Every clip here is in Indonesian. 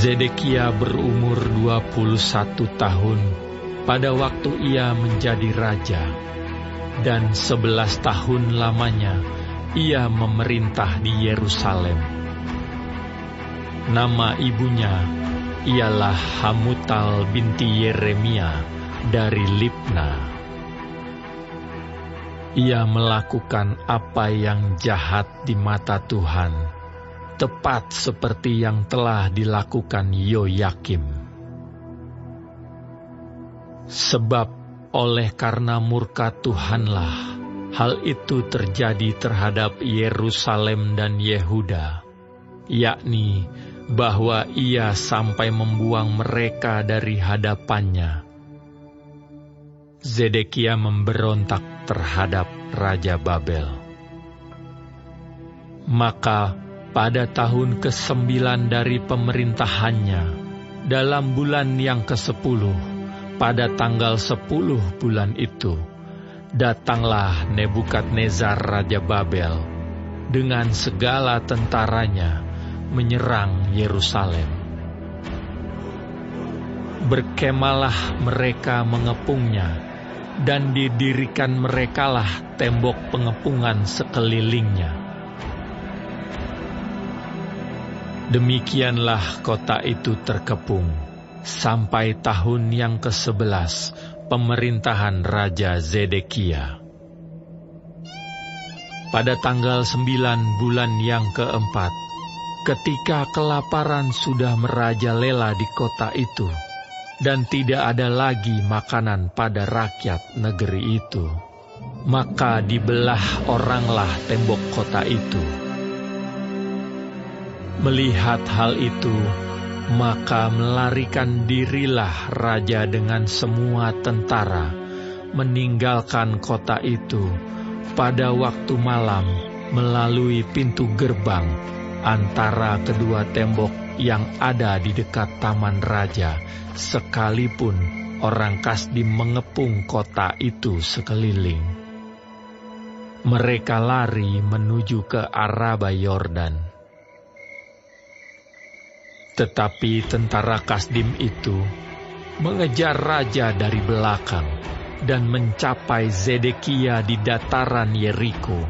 Zedekia berumur 21 tahun pada waktu ia menjadi raja, dan 11 tahun lamanya ia memerintah di Yerusalem. Nama ibunya ialah Hamutal binti Yeremia dari Libna. Ia melakukan apa yang jahat di mata Tuhan, tepat seperti yang telah dilakukan Yoyakim. Sebab oleh karena murka Tuhanlah hal itu terjadi terhadap Yerusalem dan Yehuda, yakni bahwa ia sampai membuang mereka dari hadapannya. Zedekia memberontak terhadap Raja Babel. Maka pada tahun ke-9 dari pemerintahannya, dalam bulan yang ke-10, pada tanggal 10 bulan itu, datanglah Nebukadnezar Raja Babel dengan segala tentaranya menyerang Yerusalem. Berkemalah mereka mengepungnya, dan didirikan merekalah tembok pengepungan sekelilingnya. Demikianlah kota itu terkepung sampai tahun yang ke-11 pemerintahan Raja Zedekia. Pada tanggal 9 bulan yang ke-4, ketika kelaparan sudah merajalela di kota itu, dan tidak ada lagi makanan pada rakyat negeri itu, maka dibelah oranglah tembok kota itu. Melihat hal itu, maka melarikan dirilah raja dengan semua tentara, meninggalkan kota itu pada waktu malam melalui pintu gerbang antara kedua tembok yang ada di dekat taman raja, sekalipun orang Kasdim mengepung kota itu sekeliling. Mereka lari menuju ke Araba Yordan. Tetapi tentara Kasdim itu mengejar raja dari belakang dan mencapai Zedekia di dataran Yeriko.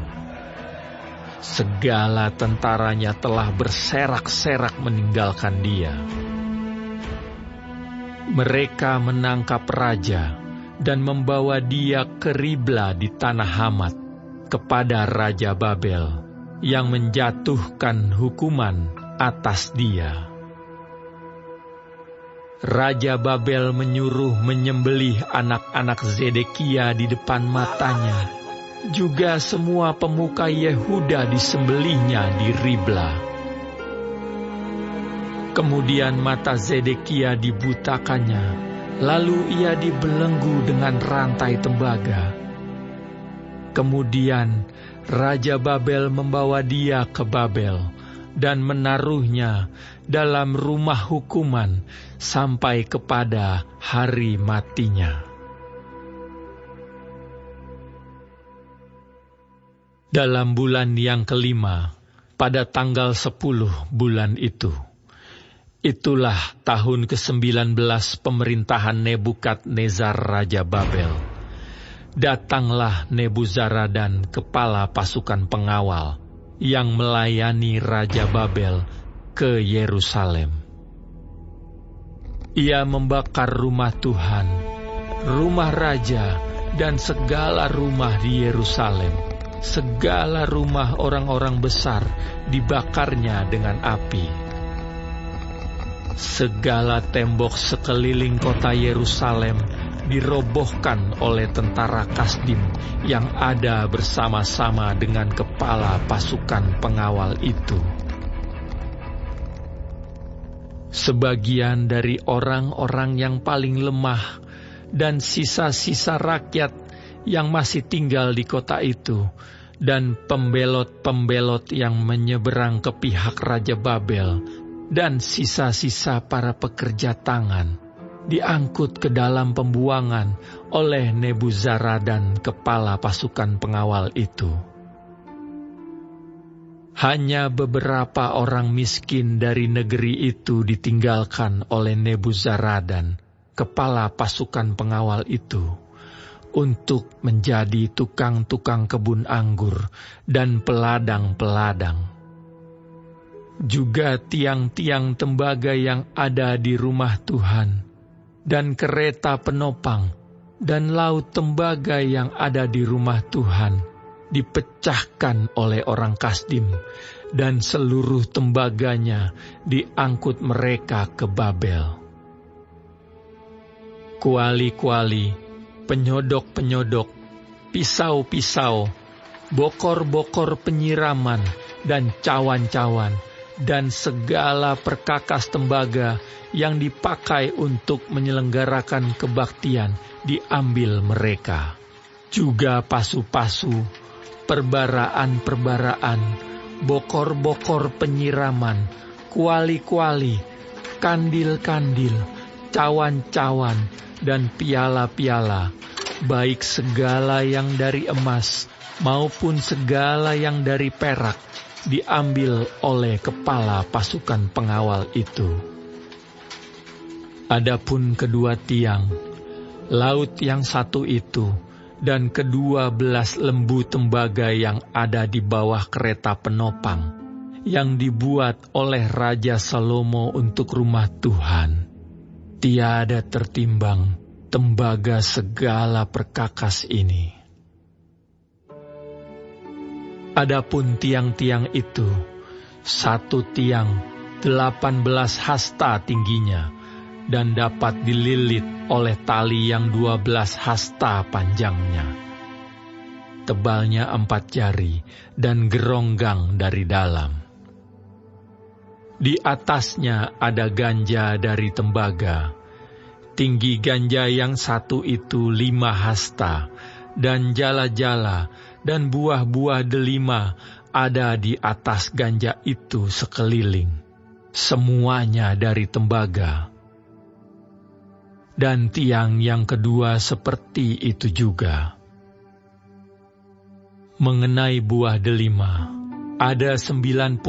Segala tentaranya telah berserak-serak meninggalkan dia. Mereka menangkap raja dan membawa dia ke Ribla di tanah Hamat kepada Raja Babel yang menjatuhkan hukuman atas dia. Raja Babel menyuruh menyembelih anak-anak Zedekia di depan matanya. Juga semua pemuka Yehuda disembelihnya di Ribla. Kemudian mata Zedekia dibutakannya, lalu ia dibelenggu dengan rantai tembaga. Kemudian Raja Babel membawa dia ke Babel dan menaruhnya dalam rumah hukuman sampai kepada hari matinya. Dalam bulan yang ke-5, pada tanggal 10 bulan itu, itulah tahun ke-19 pemerintahan Nebukadnezar Raja Babel. Datanglah Nebuzaradan, kepala pasukan pengawal, yang melayani Raja Babel ke Yerusalem. Ia membakar rumah Tuhan, rumah raja, dan segala rumah di Yerusalem. Segala rumah orang-orang besar dibakarnya dengan api. Segala tembok sekeliling kota Yerusalem dirobohkan oleh tentara Kasdim yang ada bersama-sama dengan kepala pasukan pengawal itu. Sebagian dari orang-orang yang paling lemah dan sisa-sisa rakyat yang masih tinggal di kota itu, dan pembelot-pembelot yang menyeberang ke pihak Raja Babel, dan sisa-sisa para pekerja tangan, diangkut ke dalam pembuangan oleh Nebuzaradan, kepala pasukan pengawal itu. Hanya beberapa orang miskin dari negeri itu ditinggalkan oleh Nebuzaradan, kepala pasukan pengawal itu, untuk menjadi tukang-tukang kebun anggur dan peladang-peladang. Juga tiang-tiang tembaga yang ada di rumah Tuhan, dan kereta penopang, dan laut tembaga yang ada di rumah Tuhan, dipecahkan oleh orang Kasdim, dan seluruh tembaganya diangkut mereka ke Babel. Kuali-kuali, penyodok-penyodok, pisau-pisau, bokor-bokor penyiraman, dan cawan-cawan, dan segala perkakas tembaga yang dipakai untuk menyelenggarakan kebaktian diambil mereka. Juga pasu-pasu, perbaraan-perbaraan, bokor-bokor penyiraman, kuali-kuali, kandil-kandil, cawan-cawan, dan piala-piala, baik segala yang dari emas maupun segala yang dari perak, diambil oleh kepala pasukan pengawal itu. Adapun kedua tiang, laut yang satu itu, dan ke-12 lembu tembaga yang ada di bawah kereta penopang, yang dibuat oleh Raja Salomo untuk rumah Tuhan, tiada tertimbang tembaga segala perkakas ini. Adapun tiang-tiang itu, satu tiang 18 hasta tingginya, dan dapat dililit oleh tali yang 12 hasta panjangnya. Tebalnya 4 jari dan geronggang dari dalam. Di atasnya ada ganja dari tembaga. Tinggi ganja yang satu itu 5 hasta, dan jala-jala dan buah-buah delima ada di atas ganja itu sekeliling. Semuanya dari tembaga. Dan tiang yang kedua seperti itu juga. Mengenai buah delima, ada 96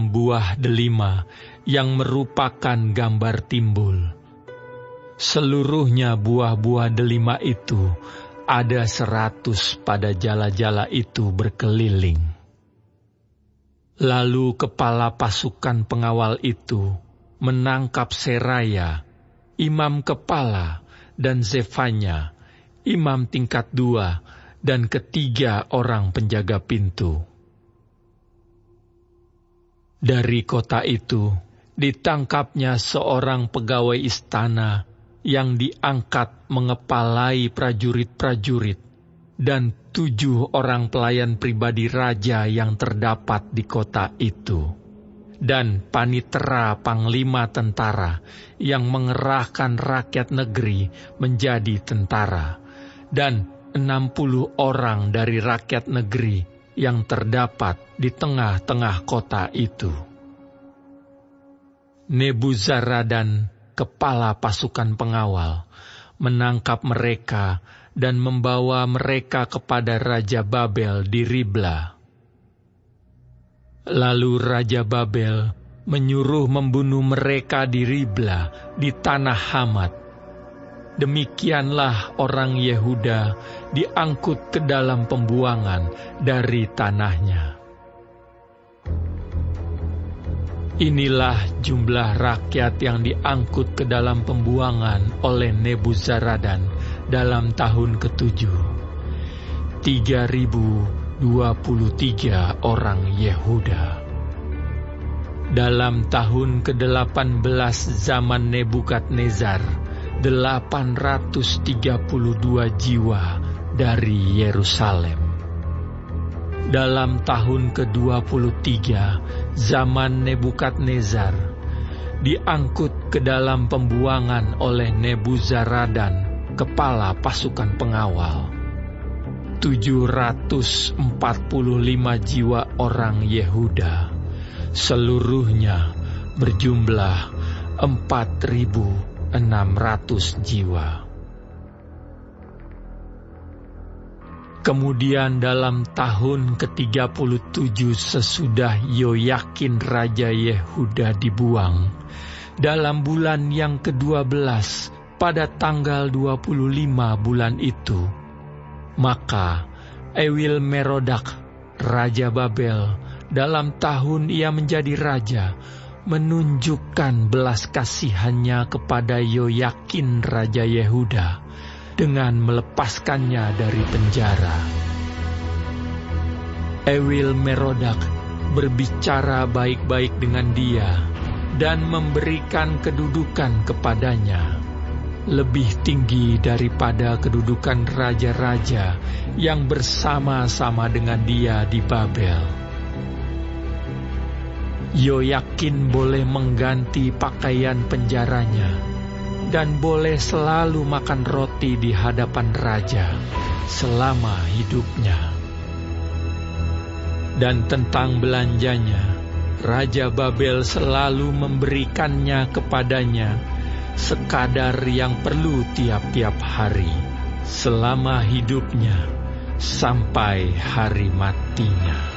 buah delima yang merupakan gambar timbul. Seluruhnya buah-buah delima itu ada 100 pada jala-jala itu berkeliling. Lalu kepala pasukan pengawal itu menangkap Seraya, imam kepala, dan Zefanya, imam tingkat 2, dan ketiga orang penjaga pintu. Dari kota itu ditangkapnya seorang pegawai istana yang diangkat mengepalai prajurit-prajurit, dan 7 orang pelayan pribadi raja yang terdapat di kota itu, dan panitera panglima tentara yang mengerahkan rakyat negeri menjadi tentara, dan 60 orang dari rakyat negeri yang terdapat di tengah-tengah kota itu. Nebuzaradan, kepala pasukan pengawal, menangkap mereka dan membawa mereka kepada Raja Babel di Ribla. Lalu Raja Babel menyuruh membunuh mereka di Ribla di tanah Hamat. Demikianlah orang Yehuda diangkut ke dalam pembuangan dari tanahnya. Inilah jumlah rakyat yang diangkut ke dalam pembuangan oleh Nebuzaradan dalam tahun ke-7. 3.023 orang Yehuda. Dalam tahun ke-18 zaman Nebukadnezar, 832 jiwa dari Yerusalem. Dalam tahun ke-23 zaman Nebukadnezar, diangkut ke dalam pembuangan oleh Nebuzaradan, kepala pasukan pengawal, 745 jiwa orang Yehuda, seluruhnya berjumlah 4.600 jiwa. Kemudian dalam tahun ke-37 sesudah Yoyakin Raja Yehuda dibuang, dalam bulan yang ke-12 pada tanggal 25 bulan itu, maka Ewil-Merodak, Raja Babel, dalam tahun ia menjadi raja, menunjukkan belas kasihannya kepada Yoyakin Raja Yehuda dengan melepaskannya dari penjara. Ewil-Merodak berbicara baik-baik dengan dia dan memberikan kedudukan kepadanya, lebih tinggi daripada kedudukan raja-raja yang bersama-sama dengan dia di Babel. Yoyakin boleh mengganti pakaian penjaranya dan boleh selalu makan roti di hadapan raja selama hidupnya. Dan tentang belanjanya, Raja Babel selalu memberikannya kepadanya sekadar yang perlu tiap-tiap hari selama hidupnya sampai hari matinya.